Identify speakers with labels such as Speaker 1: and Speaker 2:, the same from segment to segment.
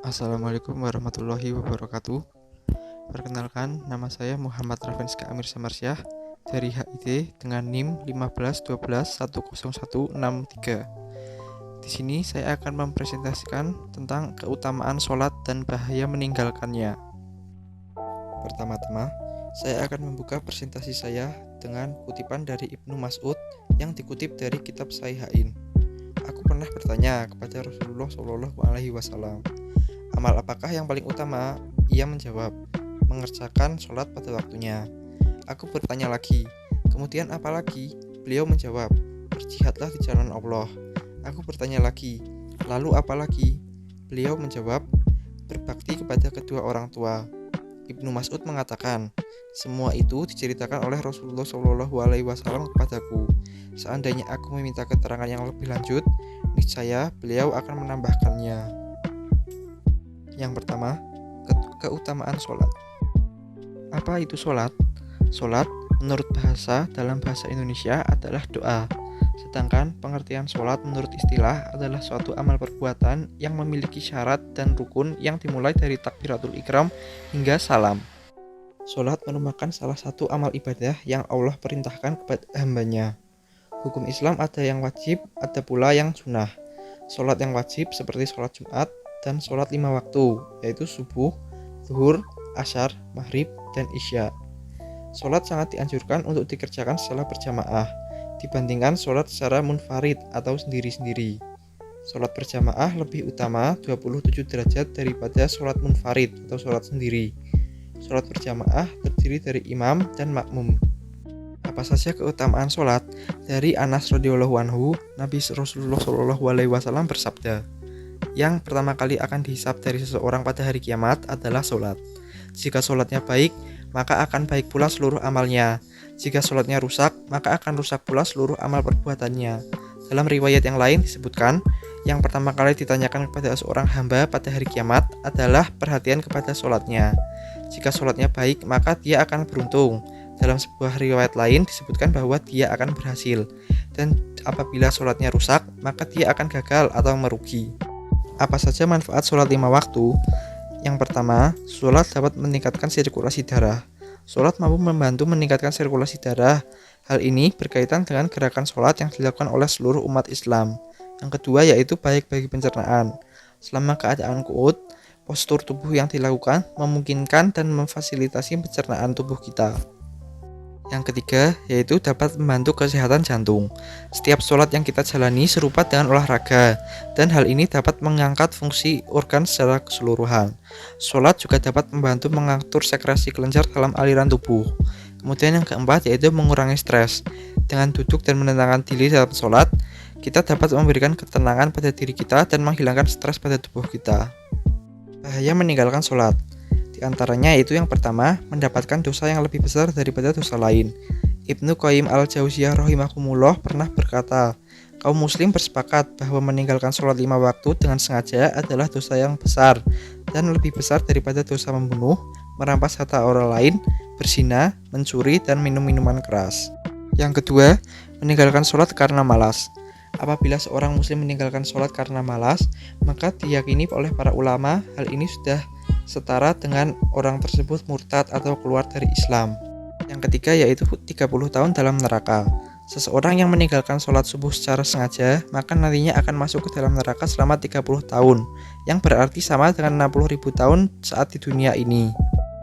Speaker 1: Assalamualaikum warahmatullahi wabarakatuh. Perkenalkan, nama saya Muhammad Ravenska Amir Samarsyah dari HID dengan NIM 151210163. Di sini saya akan mempresentasikan tentang keutamaan sholat dan bahaya meninggalkannya. Pertama-tama, saya akan membuka presentasi saya dengan kutipan dari Ibnu Mas'ud yang dikutip dari kitab Sahihain. Aku pernah bertanya kepada Rasulullah SAW, amal apakah yang paling utama? Ia menjawab, mengerjakan sholat pada waktunya. Aku bertanya lagi, kemudian apa lagi? Beliau menjawab, berjihadlah di jalan Allah. Aku bertanya lagi, lalu apa lagi? Beliau menjawab, berbakti kepada kedua orang tua. Ibnu Mas'ud mengatakan, semua itu diceritakan oleh Rasulullah SAW kepadaku. Seandainya aku meminta keterangan yang lebih lanjut, niscaya beliau akan menambahkannya. Yang pertama, keutamaan sholat. Apa itu sholat? Sholat menurut dalam bahasa Indonesia adalah doa. Sedangkan pengertian sholat menurut istilah adalah suatu amal perbuatan yang memiliki syarat dan rukun yang dimulai dari takbiratul ihram hingga salam. Sholat merupakan salah satu amal ibadah yang Allah perintahkan kepada hambanya. Hukum Islam ada yang wajib, ada pula yang sunnah. Sholat yang wajib seperti sholat Jumat dan sholat 5 waktu, yaitu subuh, zuhur, asyar, maghrib, dan isya. Sholat sangat dianjurkan untuk dikerjakan secara berjamaah dibandingkan sholat secara munfarid atau sendiri-sendiri. Sholat berjamaah lebih utama 27 derajat daripada sholat munfarid atau sholat sendiri. Sholat berjamaah terdiri dari imam dan makmum. Apa saja keutamaan sholat? Dari Anas radhiyallahu anhu, Nabi Rasulullah SAW bersabda, yang pertama kali akan dihisab dari seseorang pada hari kiamat adalah sholat. Jika sholatnya baik, maka akan baik pula seluruh amalnya. Jika sholatnya rusak, maka akan rusak pula seluruh amal perbuatannya. Dalam riwayat yang lain disebutkan, yang pertama kali ditanyakan kepada seorang hamba pada hari kiamat adalah perhatian kepada sholatnya. Jika sholatnya baik, maka dia akan beruntung. Dalam sebuah riwayat lain disebutkan bahwa dia akan berhasil. Dan apabila sholatnya rusak, maka dia akan gagal atau merugi. Apa saja manfaat sholat 5 waktu? Yang pertama, sholat dapat meningkatkan sirkulasi darah. Sholat mampu membantu meningkatkan sirkulasi darah. Hal ini berkaitan dengan gerakan sholat yang dilakukan oleh seluruh umat Islam. Yang kedua yaitu baik bagi pencernaan. Selama keadaan qu'ud, postur tubuh yang dilakukan memungkinkan dan memfasilitasi pencernaan tubuh kita. Yang ketiga yaitu dapat membantu kesehatan jantung. Setiap sholat yang kita jalani serupa dengan olahraga, dan hal ini dapat mengangkat fungsi organ secara keseluruhan. Sholat juga dapat membantu mengatur sekresi kelenjar dalam aliran tubuh. Kemudian yang keempat yaitu mengurangi stres. Dengan duduk dan menenangkan diri dalam sholat, kita dapat memberikan ketenangan pada diri kita dan menghilangkan stres pada tubuh kita. Bahaya meninggalkan sholat. Di antaranya itu yang pertama, mendapatkan dosa yang lebih besar daripada dosa lain. Ibnu Qayyim al-Jauziyah rahimahumullah pernah berkata, kaum muslim bersepakat bahwa meninggalkan sholat 5 waktu dengan sengaja adalah dosa yang besar dan lebih besar daripada dosa membunuh, merampas harta orang lain, berzina, mencuri, dan minum minuman keras. Yang kedua, meninggalkan sholat karena malas. Apabila seorang muslim meninggalkan sholat karena malas, maka diyakini oleh para ulama hal ini sudah setara dengan orang tersebut murtad atau keluar dari Islam. Yang ketiga yaitu 30 tahun dalam neraka. Seseorang yang meninggalkan sholat subuh secara sengaja, maka nantinya akan masuk ke dalam neraka selama 30 tahun, yang berarti sama dengan 60.000 tahun saat di dunia ini.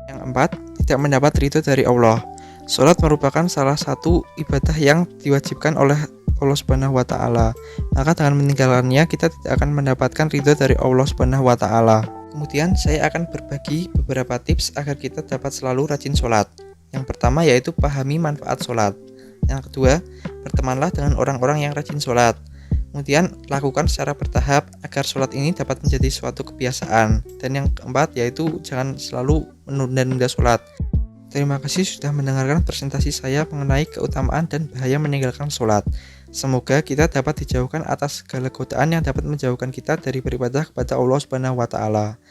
Speaker 1: Yang keempat, tidak mendapat ridho dari Allah. Sholat merupakan salah satu ibadah yang diwajibkan oleh Allah Subhanahu wa taala. Maka dengan meninggalkannya kita tidak akan mendapatkan ridho dari Allah Subhanahu wa taala. Kemudian saya akan berbagi beberapa tips agar kita dapat selalu rajin sholat. Yang pertama yaitu pahami manfaat sholat. Yang kedua, bertemanlah dengan orang-orang yang rajin sholat. Kemudian lakukan secara bertahap agar sholat ini dapat menjadi suatu kebiasaan. Dan yang keempat yaitu jangan selalu menunda-nunda sholat. Terima kasih sudah mendengarkan presentasi saya mengenai keutamaan dan bahaya meninggalkan sholat. Semoga kita dapat dijauhkan atas segala godaan yang dapat menjauhkan kita dari beribadah kepada Allah Subhanahu wa taala.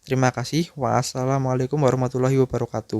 Speaker 1: Terima kasih. Wassalamualaikum warahmatullahi wabarakatuh.